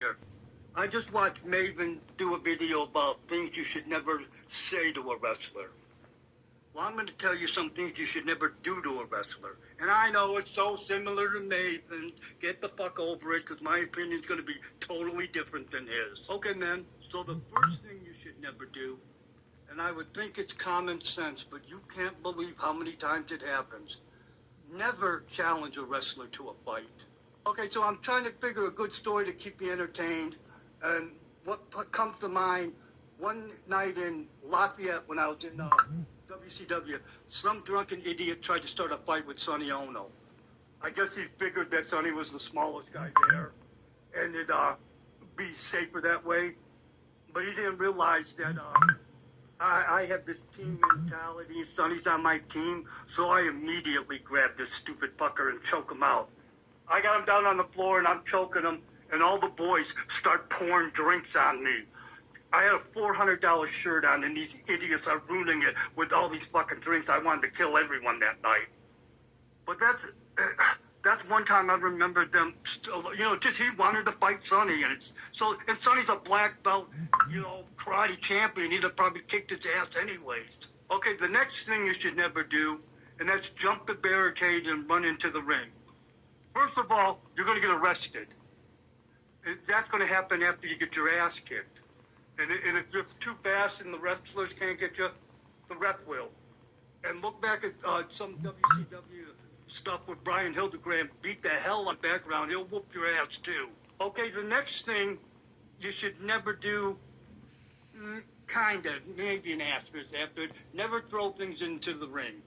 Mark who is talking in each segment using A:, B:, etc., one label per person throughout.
A: Here. I just watched Maven do a video about things you should never say to a wrestler. Well, I'm going to tell you some things you should never do to a wrestler. And I know it's so similar to Maven. Get the fuck over it, because my opinion's going to be totally different than his. Okay, man. So the first thing you should never do, and I would think it's common sense, but you can't believe how many times it happens. Never challenge a wrestler to a fight. Okay, so I'm trying to figure a good story to keep me entertained. And what comes to mind, one night in Lafayette when I was in WCW, some drunken idiot tried to start a fight with Sonny Ono. I guess he figured that Sonny was the smallest guy there, and it'd be safer that way. But he didn't realize that I have this team mentality. Sonny's on my team, so I immediately grabbed this stupid fucker and choke him out. I got him down on the floor, and I'm choking him, and all the boys start pouring drinks on me. I had a $400 shirt on, and these idiots are ruining it with all these fucking drinks. I wanted to kill everyone that night. But that's one time I remember them, just he wanted to fight Sonny, and Sonny's a black belt, karate champion. He'd have probably kicked his ass anyways. Okay, the next thing you should never do, and that's jump the barricade and run into the ring. First of all, you're going to get arrested. That's going to happen after you get your ass kicked. And if you're too fast and the wrestlers can't get you, the ref will. And look back at some WCW stuff where Brian Hildebrand beat the hell out of the background. He'll whoop your ass too. Okay, the next thing you should never do, maybe an asterisk after it, never throw things into the ring.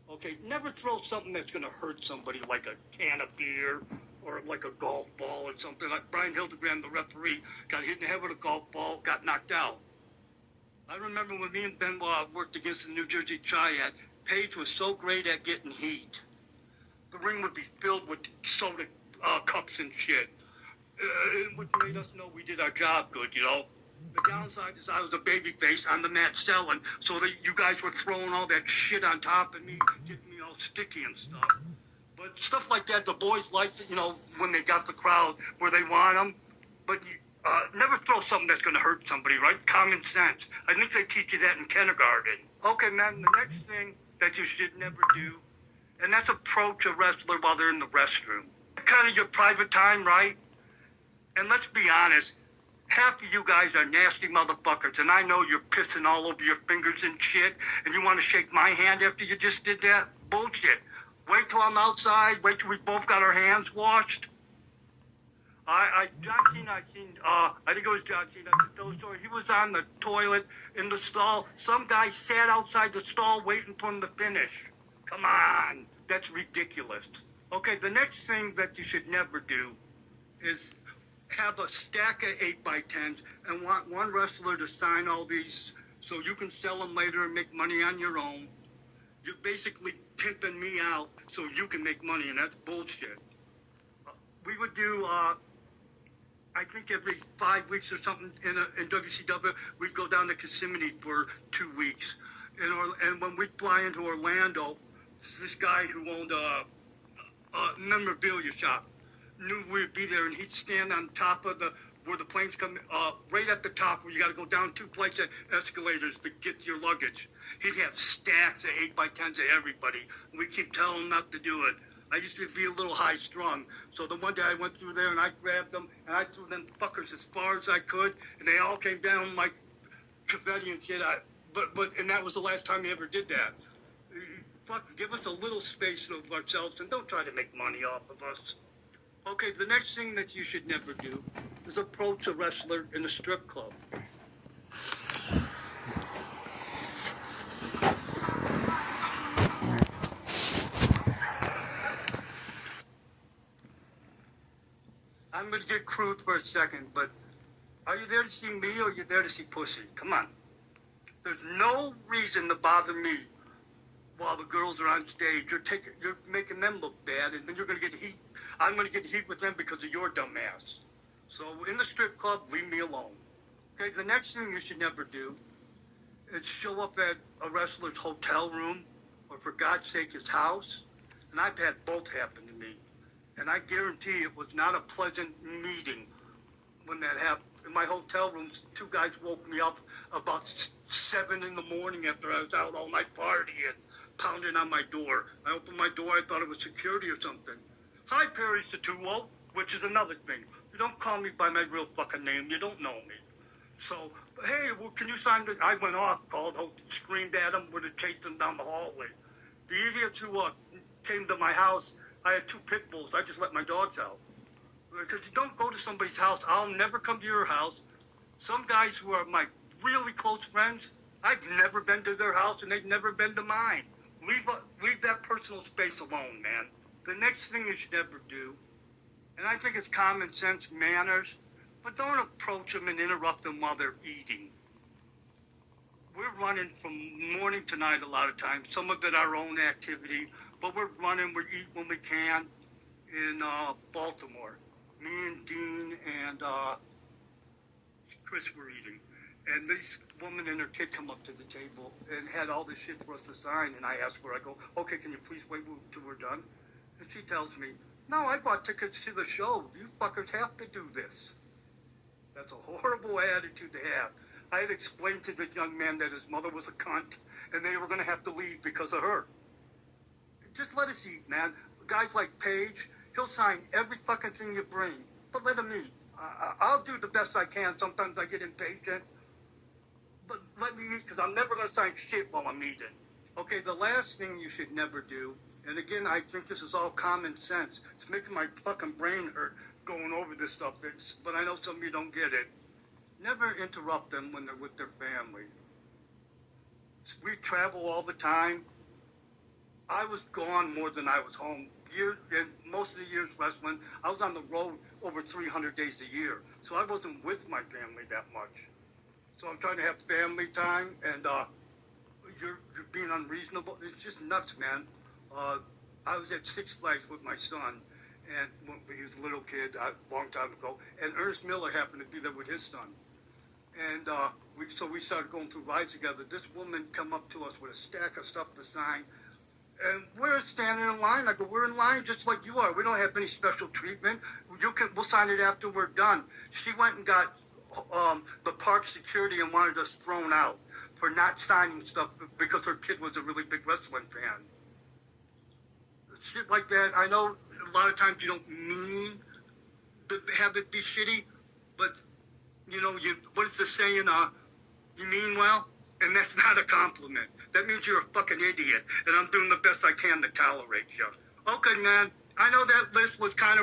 A: Okay, never throw something that's going to hurt somebody, like a can of beer or like a golf ball or something. Like Brian Hildebrand, the referee, got hit in the head with a golf ball, got knocked out. I remember when me and Benoit worked against the New Jersey Triad, Paige was so great at getting heat. The ring would be filled with soda cups and shit, which made us know we did our job good, The downside is I was a babyface on the mat selling, so that you guys were throwing all that shit on top of me, getting me all sticky and stuff. But stuff like that, the boys liked it, when they got the crowd where they want them. But never throw something that's going to hurt somebody, right? Common sense. I think they teach you that in kindergarten. Okay, man, the next thing that you should never do, and that's approach a wrestler while they're in the restroom. Kind of your private time, right? And let's be honest, half of you guys are nasty motherfuckers, and I know you're pissing all over your fingers and shit, and you want to shake my hand after you just did that? Bullshit. Wait till I'm outside. Wait till we both got our hands washed. John Cena, I think it was John Cena, he was on the toilet in the stall. Some guy sat outside the stall waiting for him to finish. Come on. That's ridiculous. Okay, the next thing that you should never do is have a stack of 8x10s and want one wrestler to sign all these so you can sell them later and make money on your own. You're basically pimping me out so you can make money, and that's bullshit. We would do, I think every 5 weeks or something in WCW, we'd go down to Kissimmee for 2 weeks. And when we'd fly into Orlando, this guy who owned a memorabilia shop knew we'd be there, and he'd stand on top of where the planes come, right at the top where you got to go down 2 flights of escalators to get your luggage. He'd have stacks of 8x10s of everybody, and we keep telling him not to do it. I used to be a little high-strung, so the one day I went through there and I grabbed them, and I threw them fuckers as far as I could, and they all came down like confetti and shit. And that was the last time he ever did that. Fuck, give us a little space of ourselves, and don't try to make money off of us. Okay, the next thing that you should never do is approach a wrestler in a strip club. I'm going to get crude for a second, but are you there to see me or are you there to see pussy? Come on. There's no reason to bother me while the girls are on stage. You're making them look bad, and then you're going to get heat. I'm going to get heat with them because of your dumb ass. So in the strip club, leave me alone. Okay, the next thing you should never do is show up at a wrestler's hotel room or, for God's sake, his house. And I've had both happen to me. And I guarantee it was not a pleasant meeting when that happened. In my hotel room, two guys woke me up about 7 in the morning after I was out all night partying, pounding on my door. I opened my door, I thought it was security or something. Hi, Perry Satuo, which is another thing. You don't call me by my real fucking name. You don't know me. So, hey, well, can you sign this? I went off, called, screamed at him, would have chased him down the hallway. The idiots who came to my house, I had 2 pit bulls. I just let my dogs out. Because you don't go to somebody's house. I'll never come to your house. Some guys who are my really close friends, I've never been to their house and they've never been to mine. Leave that personal space alone, man. The next thing you should never do, and I think it's common sense manners, but don't approach them and interrupt them while they're eating. We're running from morning to night a lot of times, some of it our own activity, but we're running, we eat when we can in Baltimore. Me and Dean and Chris were eating. And this woman and her kid come up to the table and had all this shit for us to sign. And I asked her, I go, okay, can you please wait till we're done? And she tells me, no, I bought tickets to the show. You fuckers have to do this. That's a horrible attitude to have. I had explained to this young man that his mother was a cunt and they were going to have to leave because of her. Just let us eat, man. Guys like Paige, he'll sign every fucking thing you bring, but let him eat. I'll do the best I can. Sometimes I get impatient, but let me eat because I'm never going to sign shit while I'm eating. Okay, the last thing you should never do, and again, I think this is all common sense. It's making my fucking brain hurt going over this stuff, but I know some of you don't get it. Never interrupt them when they're with their family. We travel all the time. I was gone more than I was home. And most of the years wrestling, I was on the road over 300 days a year. So I wasn't with my family that much. So I'm trying to have family time, and you're being unreasonable. It's just nuts, man. I was at Six Flags with my son, and when he was a little kid, a long time ago, and Ernest Miller happened to be there with his son. And so we started going through rides together. This woman come up to us with a stack of stuff to sign. And we're standing in line. I go, we're in line just like you are. We don't have any special treatment. We'll sign it after we're done. She went and got the park security and wanted us thrown out for not signing stuff because her kid was a really big wrestling fan. Shit like that. I know a lot of times you don't mean to have it be shitty, but, you know, what is the saying? You mean well? And that's not a compliment. That means you're a fucking idiot, and I'm doing the best I can to tolerate you. Okay, man, I know that list was kind of